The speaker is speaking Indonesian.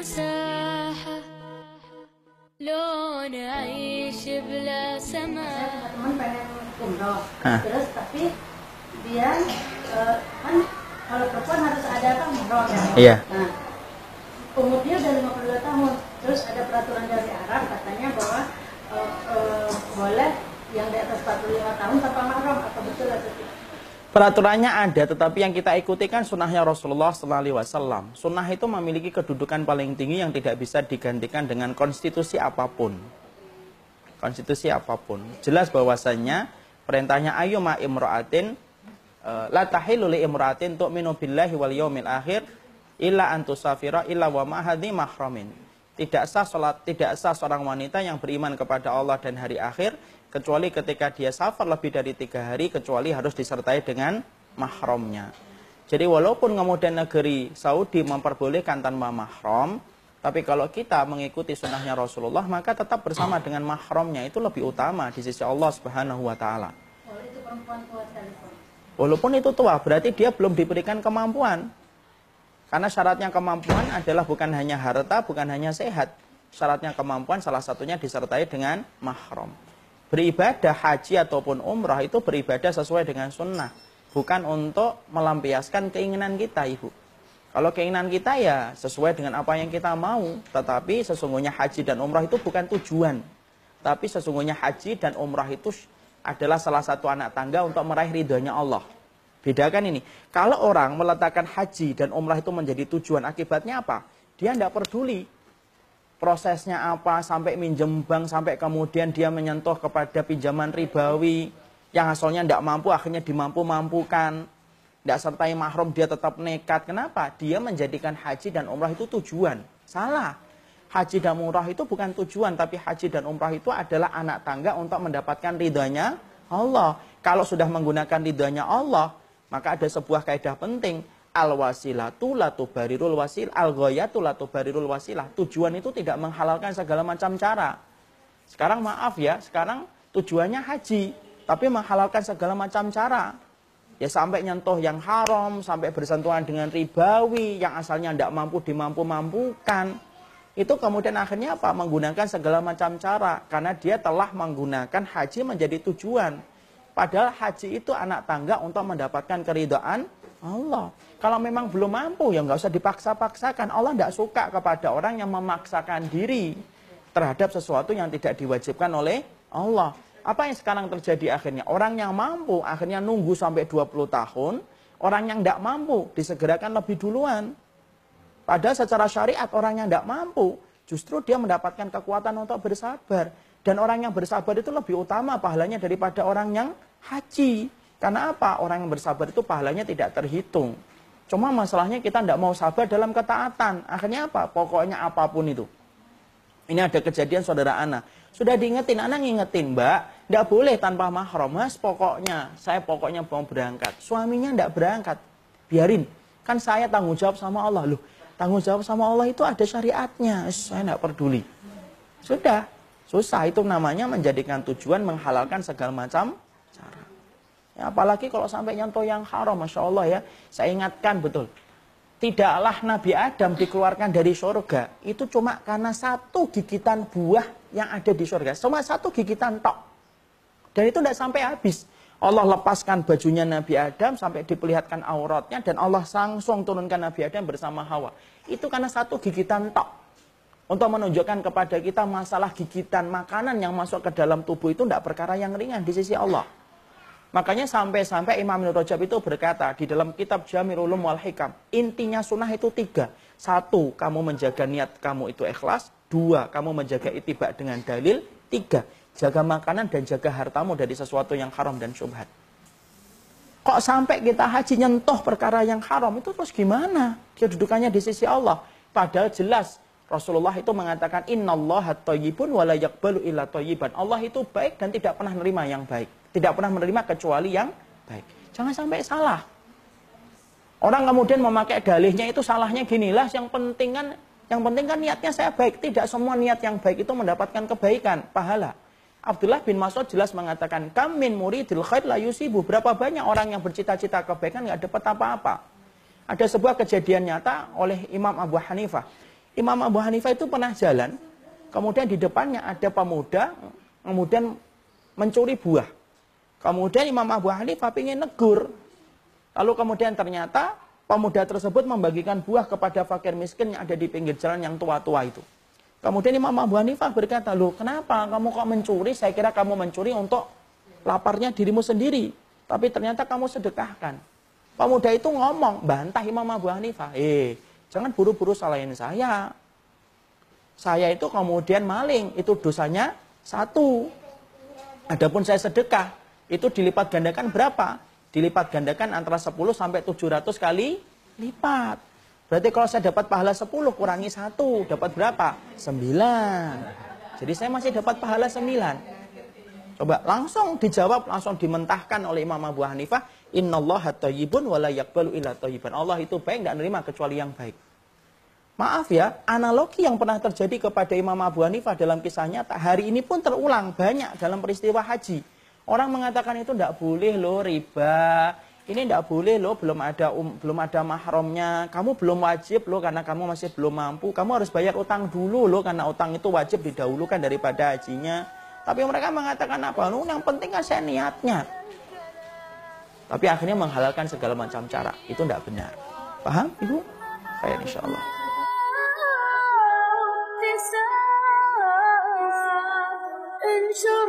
مساحة لو نعيش بلا سماح. Teman pengen umroh, terus tapi dia kan kalau perempuan harus ada apa umroh ya. Iya. Nah, umurnya udah 52 tahun, terus ada peraturan dari Arab katanya bahwa boleh yang di atas 45 tahun tanpa mahram, apa betul atau tidak? Peraturannya ada, tetapi yang kita ikuti kan sunnahnya Rasulullah SAW. Sunnah itu memiliki kedudukan paling tinggi yang tidak bisa digantikan dengan konstitusi apapun. Konstitusi apapun. Jelas bahwasannya perintahnya ayyuma imra'atin la tahillu li imra'atin tu'minu billahi wal yaumil akhir illa an tusafira illa wa ma'hadhi mahramin. Tidak sah seorang wanita yang beriman kepada Allah dan hari akhir kecuali ketika dia safar lebih dari 3 hari, kecuali harus disertai dengan mahramnya. Jadi walaupun kemudian negeri Saudi memperbolehkan tanpa mahram, tapi kalau kita mengikuti sunnahnya Rasulullah, maka tetap bersama dengan mahramnya, itu lebih utama di sisi Allah Subhanahu wa Ta'ala. Kalau itu perempuan tua sekalipun. Walaupun itu tua, berarti dia belum diberikan kemampuan. Karena syaratnya kemampuan adalah bukan hanya harta, bukan hanya sehat. Syaratnya kemampuan salah satunya disertai dengan mahram. Beribadah haji ataupun umrah itu beribadah sesuai dengan sunnah. Bukan untuk melampiaskan keinginan kita, Ibu. Kalau keinginan kita ya sesuai dengan apa yang kita mau. Tetapi sesungguhnya haji dan umrah itu bukan tujuan. Tapi sesungguhnya haji dan umrah itu adalah salah satu anak tangga untuk meraih ridhonya Allah. Bedakan ini. Kalau orang meletakkan haji dan umrah itu menjadi tujuan, akibatnya apa? Dia tidak peduli prosesnya apa, sampai minjem bank, sampai kemudian dia menyentuh kepada pinjaman ribawi, yang asalnya tidak mampu, akhirnya dimampu-mampukan. Tidak sertai mahram, dia tetap nekat. Kenapa? Dia menjadikan haji dan umrah itu tujuan. Salah. Haji dan umrah itu bukan tujuan, tapi haji dan umrah itu adalah anak tangga untuk mendapatkan ridhanya Allah. Kalau sudah menggunakan ridhanya Allah, maka ada sebuah kaidah penting. Al-wasilatu la tubarirul wasil, al-ghayatu la tubarirul wasilah. Tujuan itu tidak menghalalkan segala macam cara. Sekarang maaf ya, sekarang tujuannya haji, tapi menghalalkan segala macam cara. Ya sampai nyentuh yang haram, sampai bersentuhan dengan ribawi, yang asalnya tidak mampu dimampu-mampukan. Itu kemudian akhirnya apa? Menggunakan segala macam cara. Karena dia telah menggunakan haji menjadi tujuan. Padahal haji itu anak tangga untuk mendapatkan keridhaan Allah. Kalau memang belum mampu, ya nggak usah dipaksa-paksakan. Allah tidak suka kepada orang yang memaksakan diri terhadap sesuatu yang tidak diwajibkan oleh Allah. Apa yang sekarang terjadi akhirnya? Orang yang mampu akhirnya nunggu sampai 20 tahun. Orang yang tidak mampu disegerakan lebih duluan. Padahal secara syariat orang yang tidak mampu, justru dia mendapatkan kekuatan untuk bersabar. Dan orang yang bersabar itu lebih utama pahalanya daripada orang yang haji. Karena apa? Orang yang bersabar itu pahalanya tidak terhitung. Cuma masalahnya kita tidak mau sabar dalam ketaatan. Akhirnya apa? Pokoknya apapun itu. Ini ada kejadian saudara Ana. Sudah diingetin, Ana ngingetin, Mbak. Tidak boleh tanpa mahram. Mas, saya pokoknya mau berangkat. Suaminya tidak berangkat. Biarin. Kan saya tanggung jawab sama Allah. Loh, tanggung jawab sama Allah itu ada syariatnya. Saya tidak peduli. Sudah. Susah. Itu namanya menjadikan tujuan menghalalkan segala macam cara. Ya, apalagi kalau sampai nyentuh yang haram, Masya Allah ya. Saya ingatkan betul. Tidaklah Nabi Adam dikeluarkan dari surga. Itu cuma karena satu gigitan buah yang ada di surga. Cuma satu gigitan tok. Dan itu tidak sampai habis. Allah lepaskan bajunya Nabi Adam sampai diperlihatkan auratnya. Dan Allah langsung turunkan Nabi Adam bersama Hawa. Itu karena satu gigitan tok. Untuk menunjukkan kepada kita masalah gigitan makanan yang masuk ke dalam tubuh itu tidak perkara yang ringan di sisi Allah. Makanya sampai-sampai Imam Ibnu Rajab itu berkata di dalam kitab Jami'ul Ulum wal Hikam, intinya sunnah itu 3. 1, kamu menjaga niat kamu itu ikhlas. 2, kamu menjaga itibak dengan dalil. 3, jaga makanan dan jaga hartamu dari sesuatu yang haram dan syubhat. Kok sampai kita haji nyentuh perkara yang haram, itu terus gimana? Kedudukannya di sisi Allah. Padahal jelas Rasulullah itu mengatakan innallaha thayyibun wa la yaqbalu illa thayyiban. Allah itu baik dan tidak pernah menerima yang baik. Tidak pernah menerima kecuali yang baik. Jangan sampai salah. Orang kemudian memakai dalihnya itu salahnya ginilah, yang penting kan niatnya saya baik. Tidak semua niat yang baik itu mendapatkan kebaikan, pahala. Abdullah bin Mas'ud jelas mengatakan, kam min muridil khair la yusibu. Berapa banyak orang yang bercita-cita kebaikan nggak dapat apa-apa. Ada sebuah kejadian nyata oleh Imam Abu Hanifah. Imam Abu Hanifah itu pernah jalan, kemudian di depannya ada pemuda, kemudian mencuri buah. Kemudian Imam Abu Hanifah ingin negur. Lalu kemudian ternyata pemuda tersebut membagikan buah kepada fakir miskin yang ada di pinggir jalan yang tua-tua itu. Kemudian Imam Abu Hanifah berkata, loh kenapa kamu kok mencuri? Saya kira kamu mencuri untuk laparnya dirimu sendiri. Tapi ternyata kamu sedekahkan. Pemuda itu ngomong, bantah Imam Abu Hanifah. Jangan buru-buru salahin saya. Saya itu kemudian maling, itu dosanya 1. Adapun saya sedekah, itu dilipat gandakan berapa? Dilipat gandakan antara 10 sampai 700 kali lipat. Berarti kalau saya dapat pahala 10 kurangi 1, dapat berapa? 9. Jadi saya masih dapat pahala 9. Coba langsung dijawab, langsung dimentahkan oleh Imam Abu Hanifah, innallaha thayyibun wa la yaqbalu illa thayyiban. Allah itu baik, tidak menerima kecuali yang baik. Maaf ya, analogi yang pernah terjadi kepada Imam Abu Hanifah dalam kisahnya hari ini pun terulang banyak dalam peristiwa haji. Orang mengatakan itu tidak boleh loh riba, ini tidak boleh loh, belum ada mahramnya, kamu belum wajib loh karena kamu masih belum mampu, kamu harus bayar utang dulu loh karena utang itu wajib didahulukan daripada hajinya. Tapi mereka mengatakan apa? Loh, yang penting kan saya niatnya. Tapi akhirnya menghalalkan segala macam cara, itu tidak benar. Paham Ibu? Khair insyaallah. انشر